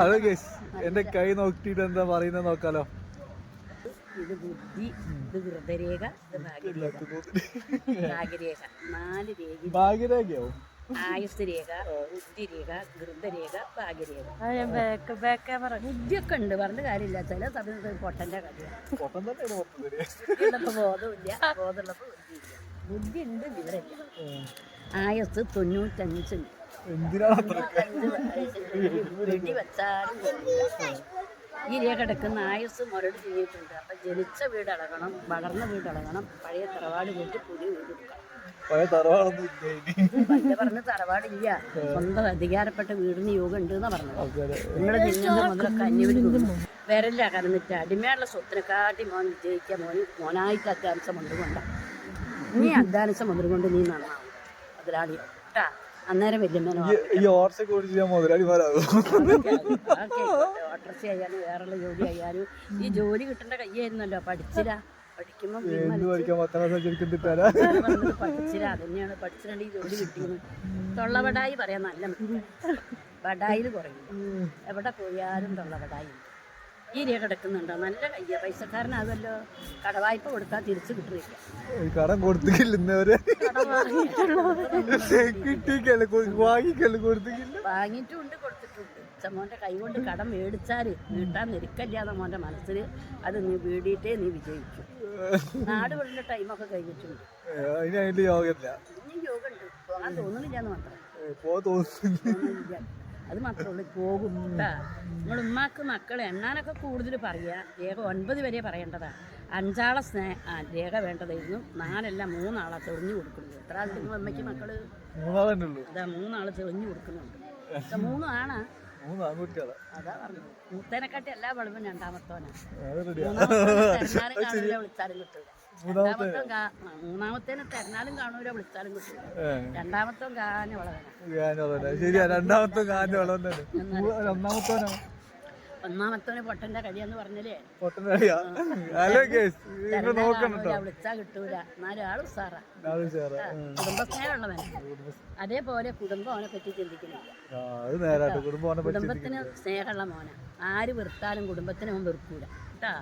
Hello guys, എന്റെ കൈ നോക്കിട്ട് എന്താ പറയുന്നത് നോക്കാലോ. ഇത് ബുദ്ധി, ഇത് വൃതരേഖ, ഇത് ഭാഗ്യരേഖ. 4 രേഖ. ഭാഗ്യരേഖയോ? ആയുസ് രേഖ, ബുദ്ധിരേഖ, ഘൃതരേഖ, ഭാഗ്യരേഖ. ബുദ്ധിയൊക്കെ ഉണ്ട്, പറഞ്ഞ കാര്യമില്ല. ചില സമയത്ത് പൊട്ടന്റെ കാര്യമാണ്. ബുദ്ധിയുള്ളപ്പോ ബോധമില്ല, ബോധമുള്ളപ്പോ ബുദ്ധിയില്ല. ബുദ്ധി ഉണ്ട്, വിവരമില്ല. ആയുസ് 95 ഉണ്ട്. വെടി വെച്ചാലും ഈ രേഖ കിടക്കുന്ന ആയുസ് മുരട് ചെയ്തിട്ടുണ്ട്. അപ്പൊ ജനിച്ച വീട് അടങ്ങണം, വളർന്ന വീട് അടങ്ങണം, പഴയ തറവാട് വീട്ട് പുതിയ വീട് എടുക്കണം. പറഞ്ഞ തറവാടില്ല, സ്വന്തം അധികാരപ്പെട്ട വീടിന് യോഗം ഉണ്ട് എന്നാ പറഞ്ഞത്. നിങ്ങളെ ജന്മ മുതലൊക്കെ അന്യവര് തോന്നുന്നു വരല്ല. കറന്നിട്ട് അടിമയുള്ള സ്വത്തിനെക്കാട്ടി മോൻ വിജയിക്കാൻ മോനായിട്ട് അധ്വാനിച്ച മുതലുകൊണ്ട. നീ അധ്വാനിച്ച മുതലുകൊണ്ട് നീ നന്നാവും മുതലാളി കേട്ടാ. അന്നേരം വല്യമ്മേനോ ഓട്ടർച്ച ചെയ്യാനും വേറെയുള്ള ജോലി ചെയ്യാനും ഈ ജോലി കിട്ടേണ്ട കയ്യായിരുന്നല്ലോ. പഠിച്ചില്ല, പഠിക്കുമ്പോ പഠിച്ചില്ല, അതന്നെയാണ് പഠിച്ചിട്ടുണ്ട് ഈ ജോലി കിട്ടിയത്. തൊള്ളവടായി പറയാൻ നല്ല വടായിൽ കുറയും. എവിടെ പോയാലും തൊള്ളവടായി. ഈ രേഖ കിടക്കുന്നുണ്ടോ? നല്ല കയ്യ, പൈസക്കാരനാകുമല്ലോ. കടവായ്പ കൊടുത്താൽ തിരിച്ചു കിട്ടുന്നില്ല. കടം കൊടുത്തില്ല, വാങ്ങിയിട്ടുണ്ട്, കൊടുത്തിട്ടുണ്ട്. മോന്റെ കൈ കൊണ്ട് കടം മേടിച്ചാല് നീട്ടാൻ നിരക്കല്ലാതെ മോന്റെ മനസ്സിൽ അത് നീ വീടിയിട്ടേ നീ വിജയിച്ചു. നാട് വിടേണ്ട ടൈമൊക്കെ കഴിഞ്ഞിട്ടുണ്ട്. ഇനി യോഗ ഉണ്ട്, പോകാൻ തോന്നുന്നില്ലാന്ന് മാത്രം. അത് മാത്രമേ ഉള്ളൂ, പോകും കേട്ടാ. നിങ്ങൾ ഉമ്മാക്ക് മക്കൾ എണ്ണാനൊക്കെ കൂടുതൽ പറയുക. രേഖ 9 വരെ പറയേണ്ടതാണ്. 5 ആളെ രേഖ വേണ്ടതായിരുന്നു. 4 അല്ല 3 ആളെ തെളിഞ്ഞു കൊടുക്കുന്നത്. എത്ര ആൾക്ക് നിങ്ങൾ അമ്മയ്ക്ക് മക്കള്? 3 ആള് തെളിഞ്ഞു കൊടുക്കുന്നുണ്ട്. 3 ആണാ? അതാ പറഞ്ഞു. മൂത്തേനെക്കാട്ടി എല്ലാ വളവും രണ്ടാമത്തോനാ. കാണില്ല, വിളിച്ചാലും കിട്ടൂല. മൂന്നാമത്തേനെ തെരഞ്ഞാലും കാണൂല, വിളിച്ചാലും കിട്ടൂല. രണ്ടാമത്തോ കാഞ്ഞ ഒന്നാമത്തോനെ പൊട്ടന്റെ കഴിയെന്ന് പറഞ്ഞല്ലേ. വിളിച്ചാ കിട്ടൂല. 4 ആള് ഉസാറാ, കുടുംബസ്നേഹമുള്ളവൻ. അതേപോലെ കുടുംബം അവനെ പറ്റി ചിന്തിക്കുന്നില്ല. കുടുംബത്തിന് സ്നേഹമുള്ള മോന. ആര് വെറുത്താലും കുടുംബത്തിന് അവൻ വെറുക്കൂല കേട്ടാ.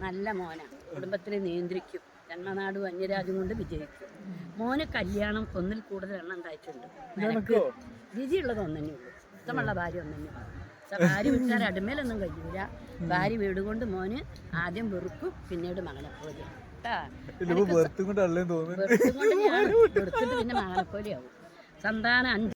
നല്ല മോന, കുടുംബത്തിനെ നിയന്ത്രിക്കും. ജന്മനാടും അന്യരാജ്യം കൊണ്ട് വിജയിക്കും. മോന് കല്യാണം 1-ൽ കൂടുതൽ എണ്ണം ഉണ്ടായിട്ടുണ്ട്. നിനക്ക് രുചിയുള്ളത് ഒന്നേ ഉള്ളൂ, ഇഷ്ടമുള്ള ഭാര്യ ഒന്നേ ഉള്ളൂ. ഭാര്യ വിട്ടാൽ അടിമേലൊന്നും കഴിയൂല. ഭാര്യ വീട് കൊണ്ട് മോന് ആദ്യം വെറുക്കും, പിന്നീട് മകനെ പോലെ കേട്ടാ. വെറുത്തുകൊണ്ട് ഞാൻ വെറുത്തിട്ട് പിന്നെ മകനെ പോലെയാവും. സന്താനം 5